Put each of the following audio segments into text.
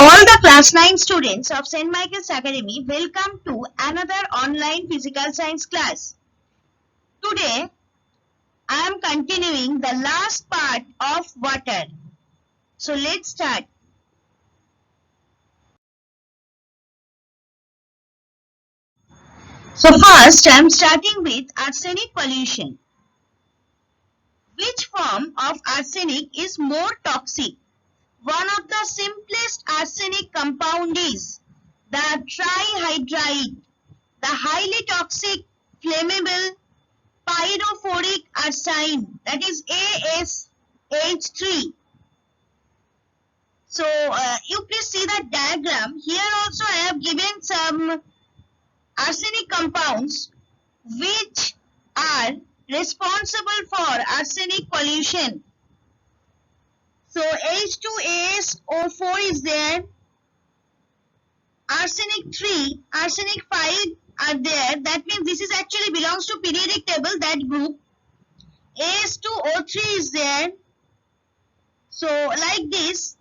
All the class 9 students of St. Michael's Academy, welcome to another online physical science class. Today, I am continuing the last part of water. So let's start. So first, I am starting with arsenic pollution. Which form of arsenic is more toxic? One of the simplest arsenic compound is the trihydride, the highly toxic, flammable pyrophoric arsine, that is ASH3. So you please see the diagram. Here also I have given some arsenic compounds which are responsible for arsenic pollution. So H2AsO4 is there, arsenic 3, arsenic 5 are there. That means this is actually belongs to periodic table, that group. As2O3 is there. So like this,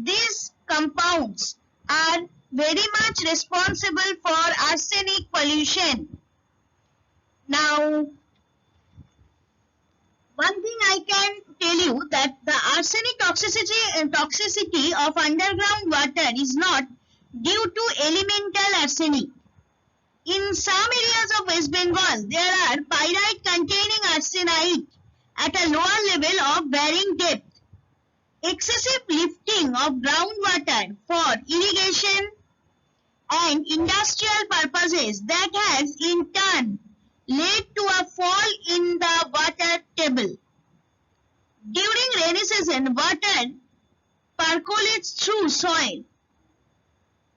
these compounds are very much responsible for arsenic pollution. Now, one thing I can tell you that the arsenic toxicity of underground water is not due to elemental arsenic. In some areas of West Bengal, there are pyrite containing arsenite at a lower level of varying depth. Excessive lifting of groundwater for irrigation and industrial purposes that has in turn led to a fall in the water table. During rainy season, water percolates through soil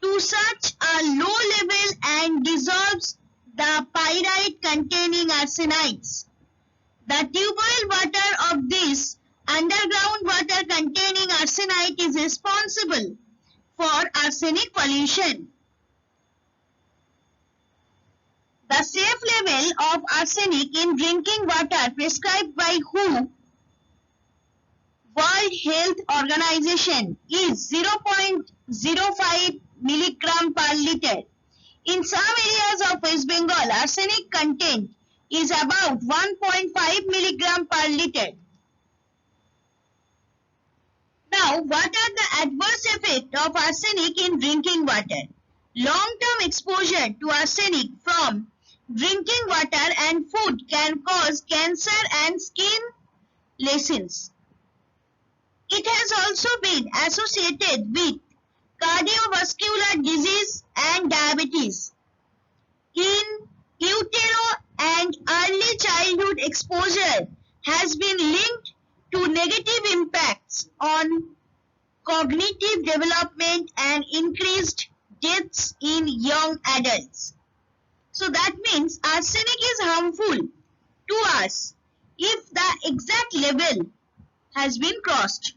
to such a low level and dissolves the pyrite containing arsenites. The tubewell water of this underground water containing arsenite is responsible for arsenic pollution. The safe level of arsenic in drinking water prescribed by WHO, World Health Organization, is 0.05 milligram per liter. In some areas of West Bengal, arsenic content is about 1.5 milligram per liter. Now, what are the adverse effects of arsenic in drinking water? Long-term exposure to arsenic from drinking water and food can cause cancer and skin lesions. It has also been associated with cardiovascular disease and diabetes. In utero and early childhood exposure has been linked to negative impacts on cognitive development and increased deaths in young adults. So that means arsenic is harmful to us if the exact level has been crossed.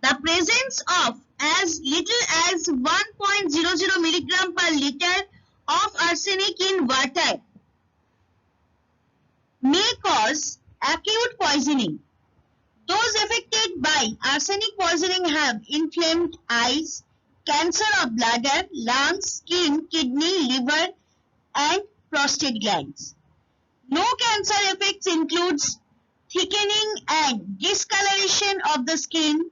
The presence of as little as 1.00 milligram per liter of arsenic in water may cause acute poisoning. Those affected by arsenic poisoning have inflamed eyes, cancer of bladder, lungs, skin, kidney, liver, and prostate glands. No cancer effects includes thickening and discoloration of the skin,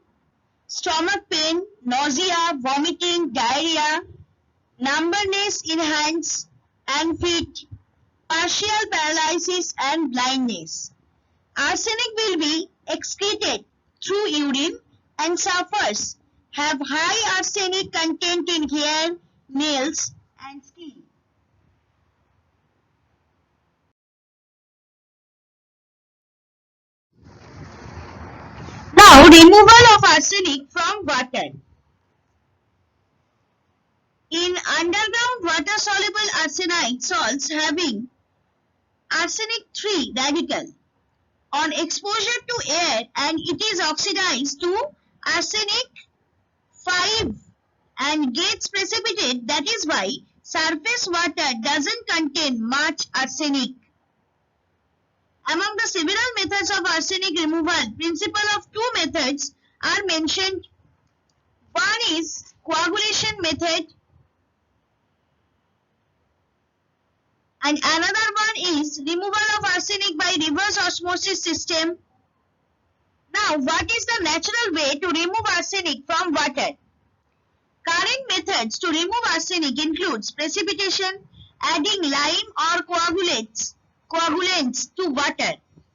stomach pain, nausea, vomiting, diarrhea, numbness in hands and feet, partial paralysis and blindness. Arsenic will be excreted through urine and sufferers have high arsenic content in hair, nails and skin. Now, removal of arsenic from water. In underground water-soluble arsenite salts having arsenic 3 radical, on exposure to air and it is oxidized to arsenic 5 and gets precipitate. That is why surface water doesn't contain much arsenic. Among the several methods of arsenic removal, principle of two methods are mentioned One is coagulation method and another one is removal of arsenic by reverse osmosis system. Now, what is the natural way to remove arsenic from water? Current methods to remove arsenic includes precipitation, adding lime or coagulants to water,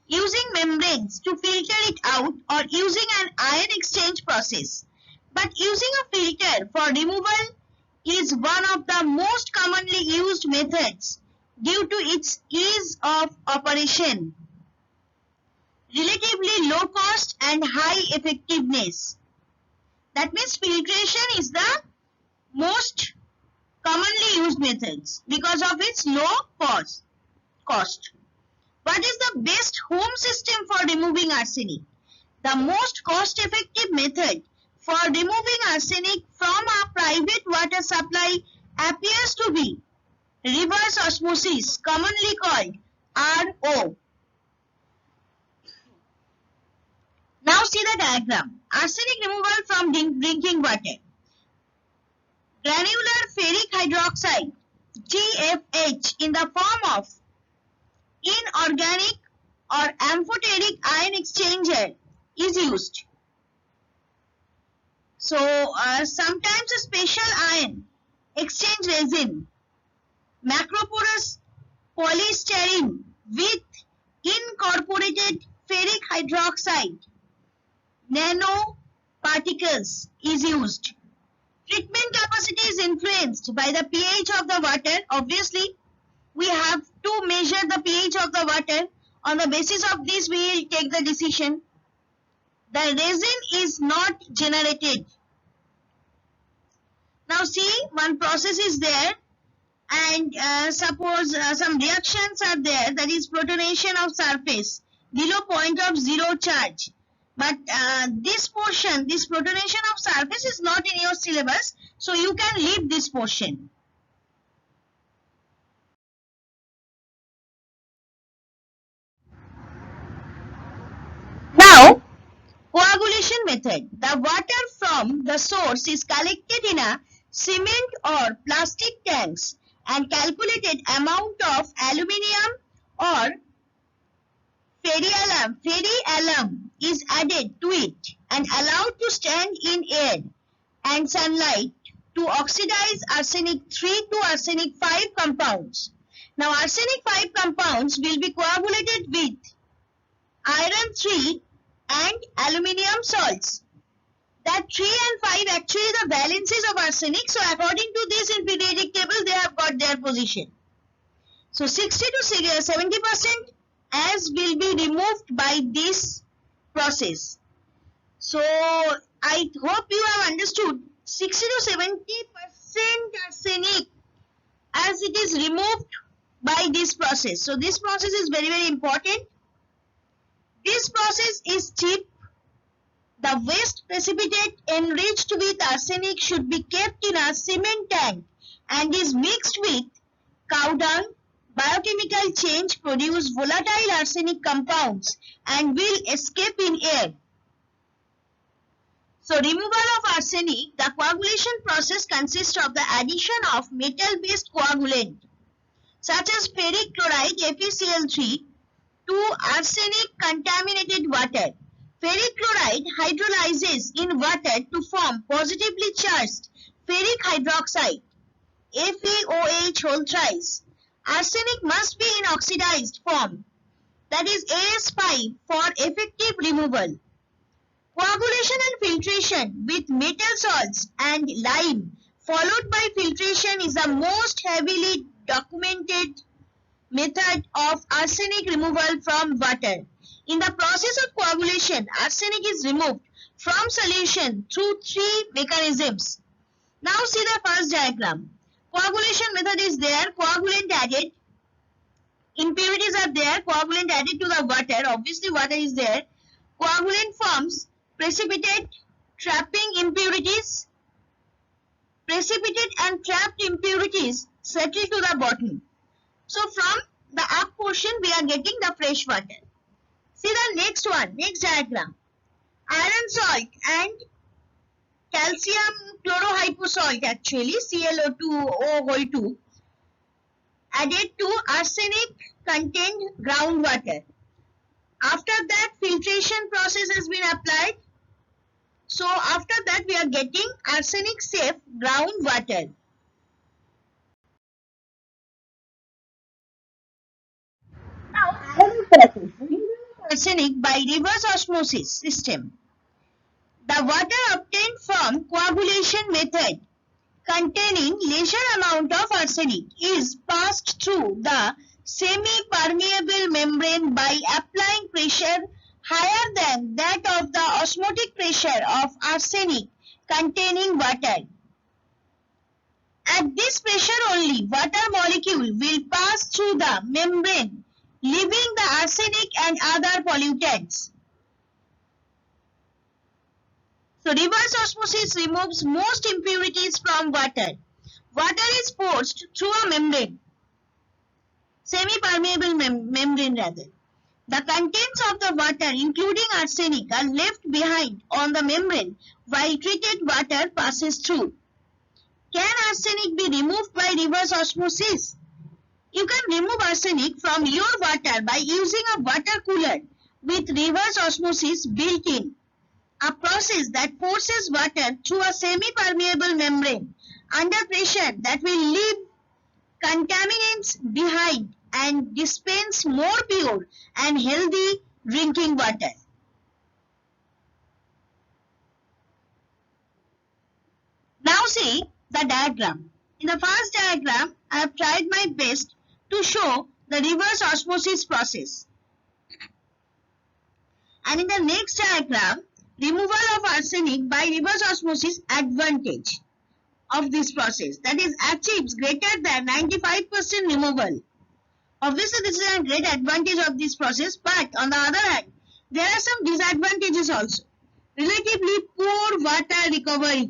using membranes to filter it out, or using an ion exchange process. But using a filter for removal is one of the most commonly used methods due to its ease of operation, relatively low cost and high effectiveness. That means filtration is the most commonly used methods because of its low cost. What is the best home system for removing arsenic? The most cost-effective method for removing arsenic from a private water supply appears to be reverse osmosis, commonly called RO. Now see the diagram. Arsenic removal from drinking water. Granular ferric hydroxide GFH in the form of inorganic or amphoteric ion exchanger is used. So sometimes a special ion exchange resin, macroporous polystyrene with incorporated ferric hydroxide nanoparticles is used. Treatment capacity is influenced by the pH of the water. Obviously, we have to measure the pH of the water. On the basis of this, we will take the decision. The resin is not generated. Now see, one process is there and suppose some reactions are there, that is protonation of surface below point of zero charge. But this portion, this protonation of surface is not in your syllabus, so you can leave this portion. Now, coagulation method. The water from the source is collected in a cement or plastic tanks and calculated amount of aluminium or ferrialum is added to it and allowed to stand in air and sunlight to oxidize arsenic 3 to arsenic 5 compounds. Now arsenic 5 compounds will be coagulated with iron 3 and aluminium salts. That 3 and 5 actually the valencies of arsenic. So according to this in periodic table they have got their position. So 60 to 70% as will be removed by this process. So I hope you have understood 60 to 70% arsenic as it is removed by this process. So this process is very, very important. This process is cheap. The waste precipitate enriched with arsenic should be kept in a cement tank and is mixed with cow dung. Biochemical change produce volatile arsenic compounds and will escape in air. So removal of arsenic, the coagulation process consists of the addition of metal-based coagulant such as ferric chloride FeCl3 to arsenic contaminated water. Ferric chloride hydrolyzes in water to form positively charged ferric hydroxide FeOH whole thrice. Arsenic must be in oxidized form, that is As5 for effective removal. Coagulation and filtration with metal salts and lime followed by filtration is the most heavily documented method of arsenic removal from water. In the process of coagulation, arsenic is removed from solution through 3 mechanisms. Now see the first diagram. Coagulation method is there, coagulant added, impurities are there, coagulant added to the water, obviously water is there. Coagulant forms precipitate, trapping impurities, precipitate and trapped impurities settle to the bottom. So from the up portion we are getting the fresh water. See the next one, next diagram. Iron salt and calcium chlorohyposalt, actually ClO2O2, added to arsenic contained groundwater. After that, filtration process has been applied. So after that, we are getting arsenic safe groundwater. Now, another process, removal of arsenic by reverse osmosis system. The water obtained from coagulation method containing lesser amount of arsenic is passed through the semi-permeable membrane by applying pressure higher than that of the osmotic pressure of arsenic containing water. At this pressure only, water molecule will pass through the membrane, leaving the arsenic and other pollutants. So reverse osmosis removes most impurities from water. Water is forced through a membrane, semi-permeable membrane rather. The contents of the water, including arsenic, are left behind on the membrane while treated water passes through. Can arsenic be removed by reverse osmosis? You can remove arsenic from your water by using a water cooler with reverse osmosis built in, a process that forces water through a semi-permeable membrane under pressure that will leave contaminants behind and dispense more pure and healthy drinking water. Now see the diagram. In the first diagram, I have tried my best to show the reverse osmosis process. And in the next diagram, removal of arsenic by reverse osmosis advantage of this process, that is, achieves greater than 95% removal. Obviously, this is a great advantage of this process, but on the other hand, there are some disadvantages also. Relatively poor water recovery.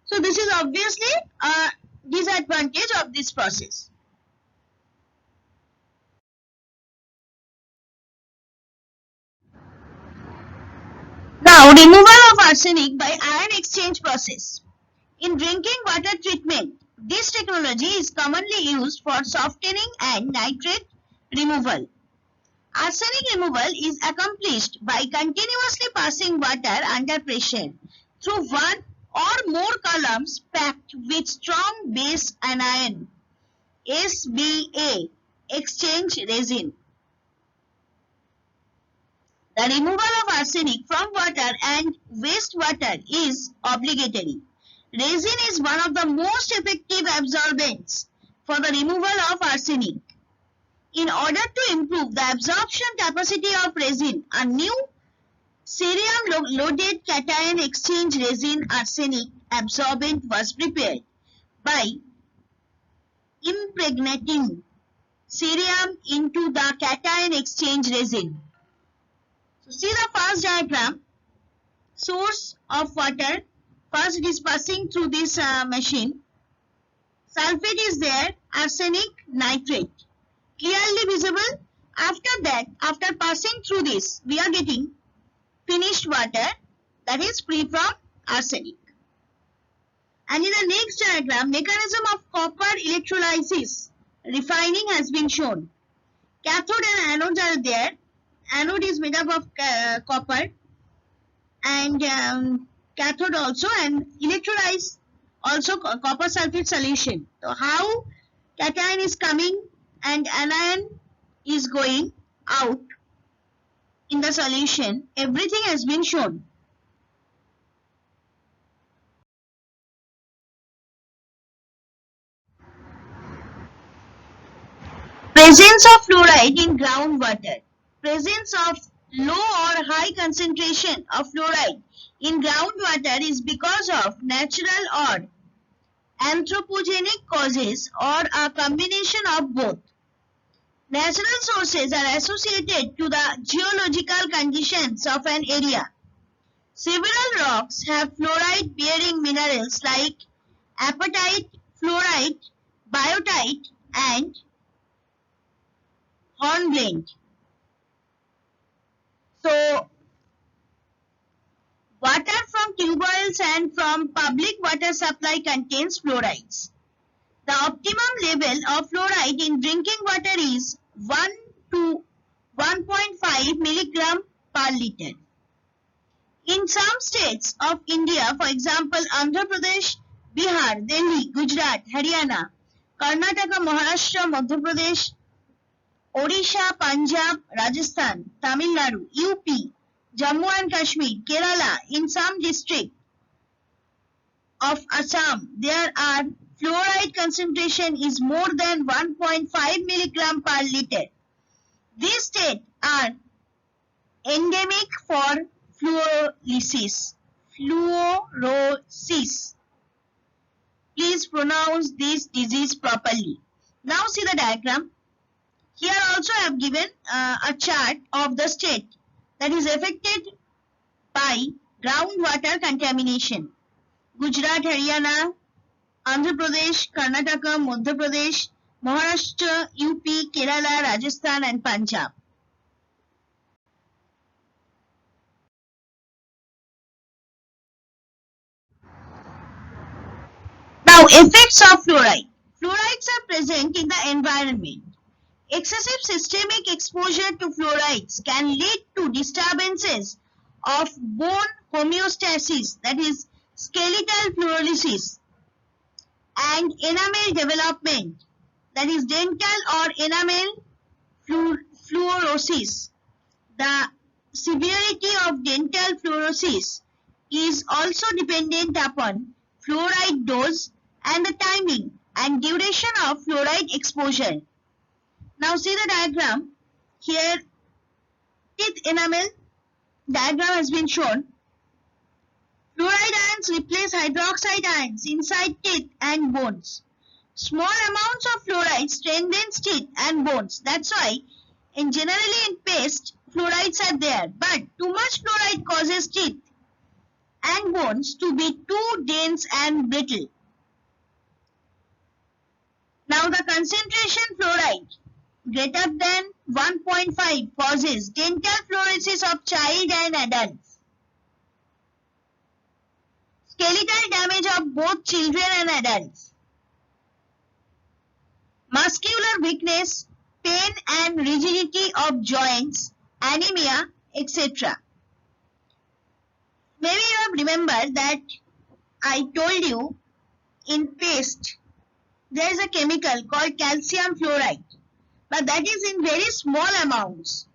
So this is obviously a disadvantage of this process. Now, removal of arsenic by ion exchange process. In drinking water treatment, this technology is commonly used for softening and nitrate removal. Arsenic removal is accomplished by continuously passing water under pressure through one or more columns packed with strong base anion SBA exchange resin. The removal of arsenic from water and wastewater is obligatory. Resin is one of the most effective absorbents for the removal of arsenic. In order to improve the absorption capacity of resin, a new cerium-loaded cation exchange resin arsenic absorbent was prepared by impregnating cerium into the cation exchange resin. So see the first diagram. Source of water. First it is passing through this machine. Sulfate is there, arsenic, nitrate. Clearly visible. After that, after passing through this, we are getting finished water that is free from arsenic. And in the next diagram, mechanism of copper electrolysis refining has been shown. Cathode and anodes are there. Anode is made up of copper and cathode also, and electrolyze also copper sulfate solution. So how cation is coming and anion is going out in the solution, everything has been shown. Presence of fluoride in groundwater. Presence of low or high concentration of fluoride in groundwater is because of natural or anthropogenic causes or a combination of both. Natural sources are associated to the geological conditions of an area. Several rocks have fluoride-bearing minerals like apatite, fluorite, biotite, and hornblende. So, water from from tube wells and from public water supply contains fluorides. The optimum level of fluoride in drinking water is 1 to 1.5 milligram per liter. In some states of India, for example, Andhra Pradesh, Bihar, Delhi, Gujarat, Haryana, Karnataka, Maharashtra, Madhya Pradesh, Odisha, Punjab, Rajasthan, Tamil Nadu, UP, Jammu and Kashmir, Kerala, in some district of Assam, there are fluoride concentration is more than 1.5 milligram per liter. These states are endemic for fluorosis. Please pronounce this disease properly. Now see the diagram. Here also I have given a chart of the state that is affected by groundwater contamination. Gujarat, Haryana, Andhra Pradesh, Karnataka, Madhya Pradesh, Maharashtra, UP, Kerala, Rajasthan and Punjab. Now, effects of fluoride. Fluorides are present in the environment. Excessive systemic exposure to fluorides can lead to disturbances of bone homeostasis, that is skeletal fluorosis, and enamel development, that is dental or enamel fluorosis. The severity of dental fluorosis is also dependent upon fluoride dose and the timing and duration of fluoride exposure. Now see the diagram. Here teeth enamel diagram has been shown. Fluoride ions replace hydroxide ions inside teeth and bones. Small amounts of fluoride strengthens teeth and bones. That's why generally in paste fluorides are there, but too much fluoride causes teeth and bones to be too dense and brittle. Now the concentration fluoride greater than 1.5 causes dental fluorosis of child and adults, skeletal damage of both children and adults, muscular weakness, pain and rigidity of joints, anemia, etc. Maybe you have remembered that I told you in paste there is a chemical called calcium fluoride, but that is in very small amounts.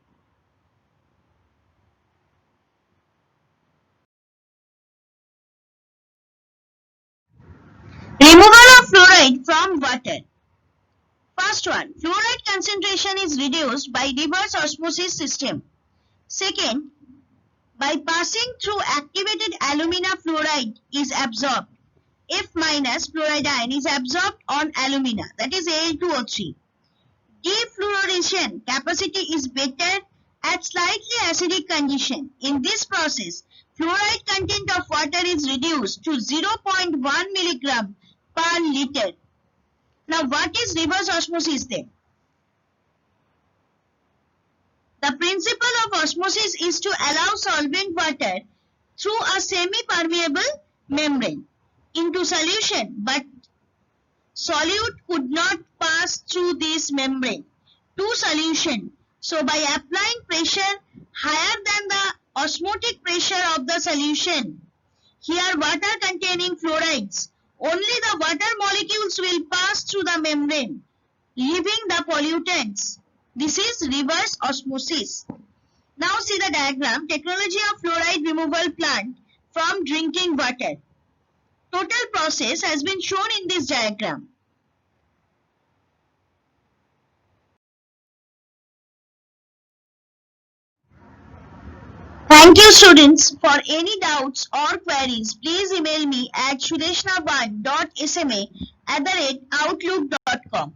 Removal of fluoride from water. First one, fluoride concentration is reduced by reverse osmosis system. Second, by passing through activated alumina, fluoride is absorbed. F minus fluoride ion is absorbed on alumina, that is Al2O3. Defluorination capacity is better at slightly acidic condition. In this process, fluoride content of water is reduced to 0.1 milligram per liter. Now, what is reverse osmosis then? The principle of osmosis is to allow solvent water through a semi-permeable membrane into solution, but solute could not pass through this membrane to solution. So, by applying pressure higher than the osmotic pressure of the solution, here water containing fluorides, only the water molecules will pass through the membrane, leaving the pollutants. This is reverse osmosis. Now see the diagram. Technology of fluoride removal plant from drinking water. Total process has been shown in this diagram. Thank you students. For any doubts or queries, please email me at shudeshna1.sma@outlook.com.